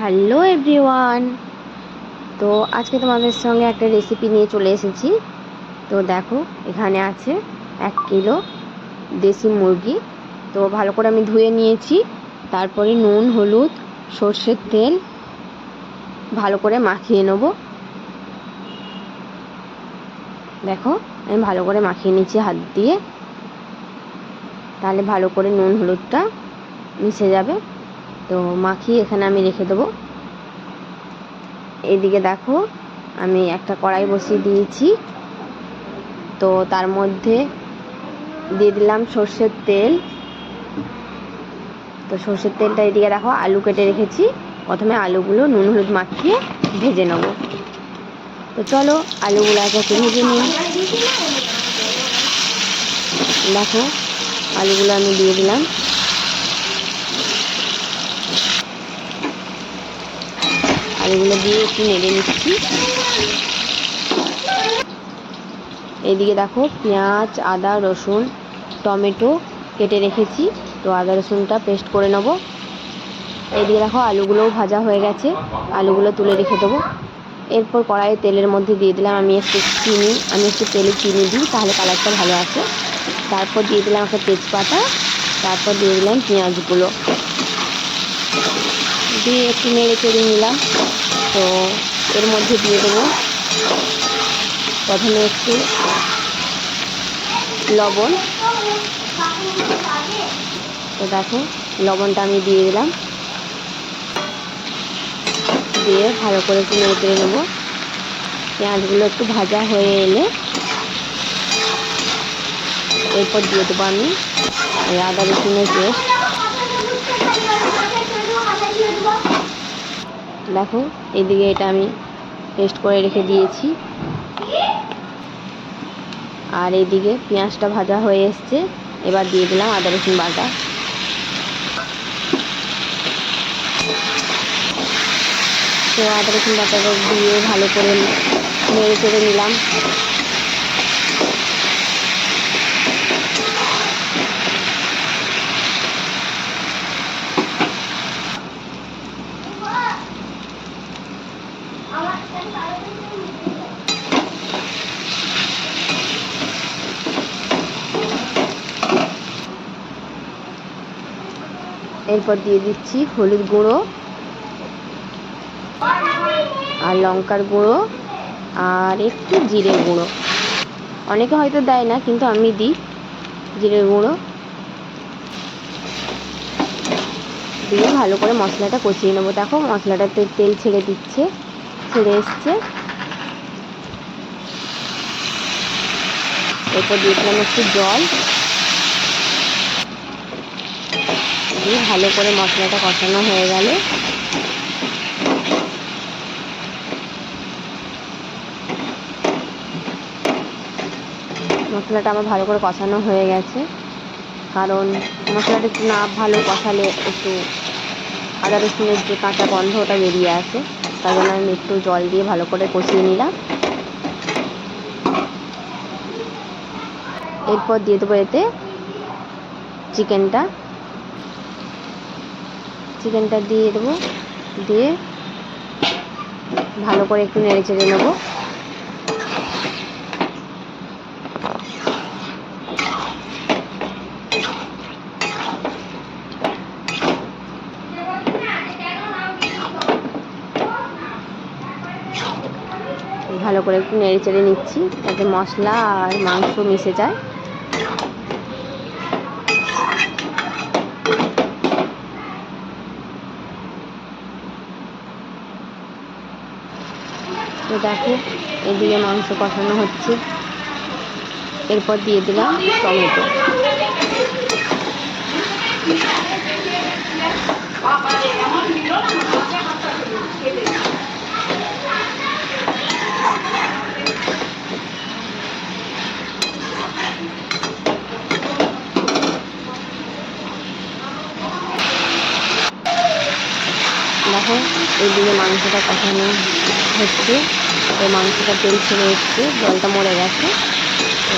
Hello everyone. তো আজকে তোমাদের সঙ্গে একটা রেসিপি নিয়ে চলে এসেছি। তো দেখো, এখানে আছে 1 কিলো দেশি মুরগি। তো ভালো করে আমি ধুয়ে নিয়েছি। তারপরে নুন, হলুদ, সর্ষের তেল ভালো করে মাখিয়ে নেব। দেখো, আমি ভালো করে মাখিয়ে নিচ্ছি হাত দিয়ে, তাহলে ভালো করে নুন হলুদটা মিশে যাবে। তো মাখিয়ে এখানে আমি রেখে দেবো। এদিকে দেখো, আমি একটা কড়াই বসিয়ে দিয়েছি। তো তার মধ্যে দিয়ে দিলাম সর্ষের তেল। তো সর্ষের তেলটা এদিকে দেখো, আলু কেটে রেখেছি। প্রথমে আলুগুলো নুন হলুদ মাখিয়ে ভেজে নেব। তো চলো আলুগুলো একটু ভেজে নিই। দেখো, আলুগুলো আমি দিয়ে দিলাম। আলুগুলো দিয়ে একটু নেড়ে নিচ্ছি। এইদিকে দেখো, পেঁয়াজ, আদা, রসুন, টমেটো কেটে রেখেছি। তো আদা রসুনটা পেস্ট করে নেব। এইদিকে দেখো, আলুগুলোও ভাজা হয়ে গেছে। আলুগুলো তুলে রেখে দেবো। এরপর কড়াইয়ে তেলের মধ্যে দিয়ে দিলাম আমি একটু তেলে চিনি দিই, তাহলে কালারটা ভালো আসে। তারপর দিয়ে দিলাম একটা তেজপাতা। তারপর দিয়ে দিলাম পেঁয়াজগুলো, দিয়ে একটু নেড়ে চেড়ে নিলাম। তো এর মধ্যে দিয়ে দেবো প্রথমে একটু লবণ। তো দেখো, লবণটা আমি দিয়ে দিলাম, দিয়ে ভালো করে একটু নেড়ে চেড়ে নেবো। পেঁয়াজগুলো একটু ভাজা হয়ে এলে এরপর দিয়ে দেবো আমি আদা রসুনের পেস্ট। দেখো, এইদিকে এটা আমি পেস্ট করে রেখে দিয়েছি। আর এইদিকে পেঁয়াজটা ভাজা হয়ে এসছে। এবার দিয়ে দিলাম আদা রসুন বাটা। তো আদা রসুন বাটাটা দিয়ে ভালো করে নেড়ে চেড়ে নিলাম। এরপর দিয়ে দিচ্ছি হলুদ গুঁড়ো আর লঙ্কার গুঁড়ো আর একটু জিরে গুঁড়ো। অনেকে হয়তো দেয় না, কিন্তু আমি দিই জিরে গুঁড়ো। দিয়ে ভালো করে মশলাটা কষিয়ে নেবো। দেখো, মশলাটাতে তেল ছেড়ে এসছে। এরপর দিয়ে দিলাম একটু জল, দিয়ে ভালো করে মশলাটা কষানো হয়ে গেলে মশলাটা আমার ভালো করে কষানো হয়ে গেছে। কারণ মশলাটা একটু না ভালো কষালে একটু আদা রসুনের যে কাঁচা গন্ধ ওটা বেরিয়ে আসে। তার জন্য আমি একটু জল দিয়ে ভালো করে কষিয়ে নিলাম। এরপর দিয়ে দেবো এতে চিকেনটা দিয়ে দেবো। দিয়ে ভালো করে একটু নেড়ে চেড়ে নেবো। ভালো করে একটু নেড়ে চেড়ে নিচ্ছি, যাতে মশলা আর মাংস মিশে যায়। তো দেখো, এদিকে মাংস কষানো হচ্ছে। এরপর দিয়ে দিলাম টমেটো। দেখো, এইদিকে মাংসটা কষানো হচ্ছে। তো মাংসটা তেল ছেড়ে এসছে, জলটা মরে গেছে। তো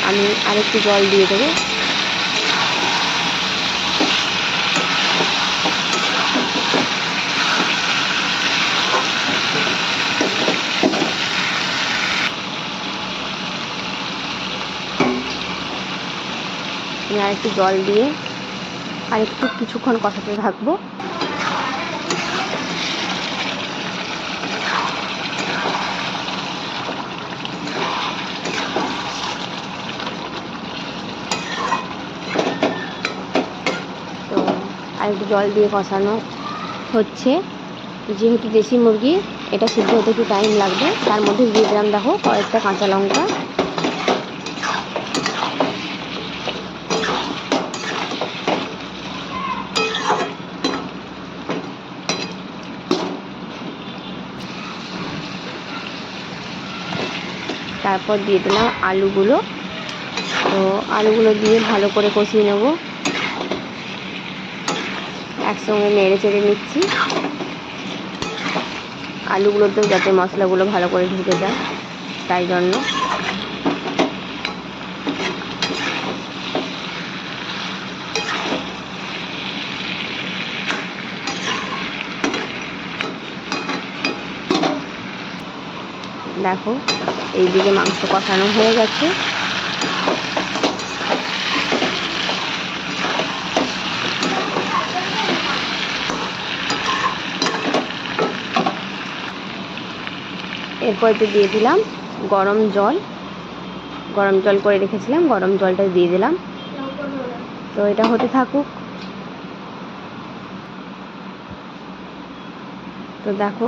আমি আরেকটু জল দিয়ে দেবো। আর একটু জল দিয়ে আর একটু কিছুক্ষণ কষাতে থাকবো। তো আর একটু জল দিয়ে কষানো হচ্ছে। যেহেতু দেশি মুরগি, এটা সিদ্ধ হতে একটু টাইম লাগবে। তার মধ্যে দিয়ে দিলাম দেখো কয়েকটা কাঁচা লঙ্কা। তারপর দিয়ে দিলাম আলুগুলো। তো আলুগুলো দিয়ে ভালো করে কষিয়ে নেব। একসঙ্গে নেড়ে চেড়ে নিচ্ছি আলুগুলোতেও যাতে মশলাগুলো ভালো করে ঢুকে যায়, তাই জন্য। দেখো এইদিকে মাংস কষানো হয়ে গেছে। এরপর দিয়ে দিলাম গরম জল করে রেখেছিলাম, গরম জলটা দিয়ে দিলাম। তো এটা হতে থাকুক। তো দেখো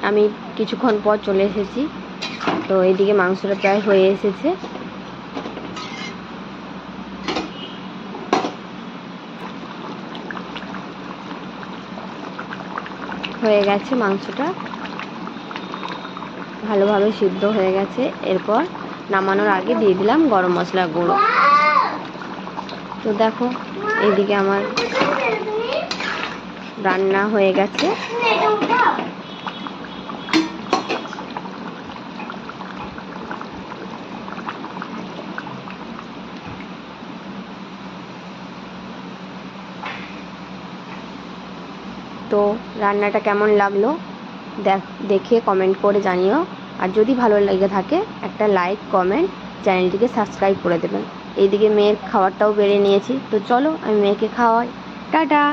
আমি কিছুক্ষণ পর চলে এসেছি। তো এইদিকে মাংসটা প্রায় হয়ে এসেছে। হয়ে গেছে মাংসটা, ভালোভাবে সিদ্ধ হয়ে গেছে। এরপর নামানোর আগে দিয়ে দিলাম গরম মশলার গুঁড়ো। তো দেখো এইদিকে আমার রান্না হয়ে গেছে। তো রান্নাটা কেমন লাগলো দেখে কমেন্ট করে জানিও। আর যদি ভালো লেগে থাকে একটা লাইক, কমেন্ট, চ্যানেলটিকে সাবস্ক্রাইব করে দেবেন। এইদিকে মেয়ের খাবারটাও বেড়ে নিয়েছি। তো চলো আমি মেয়েকে খাওয়াই। টাটা।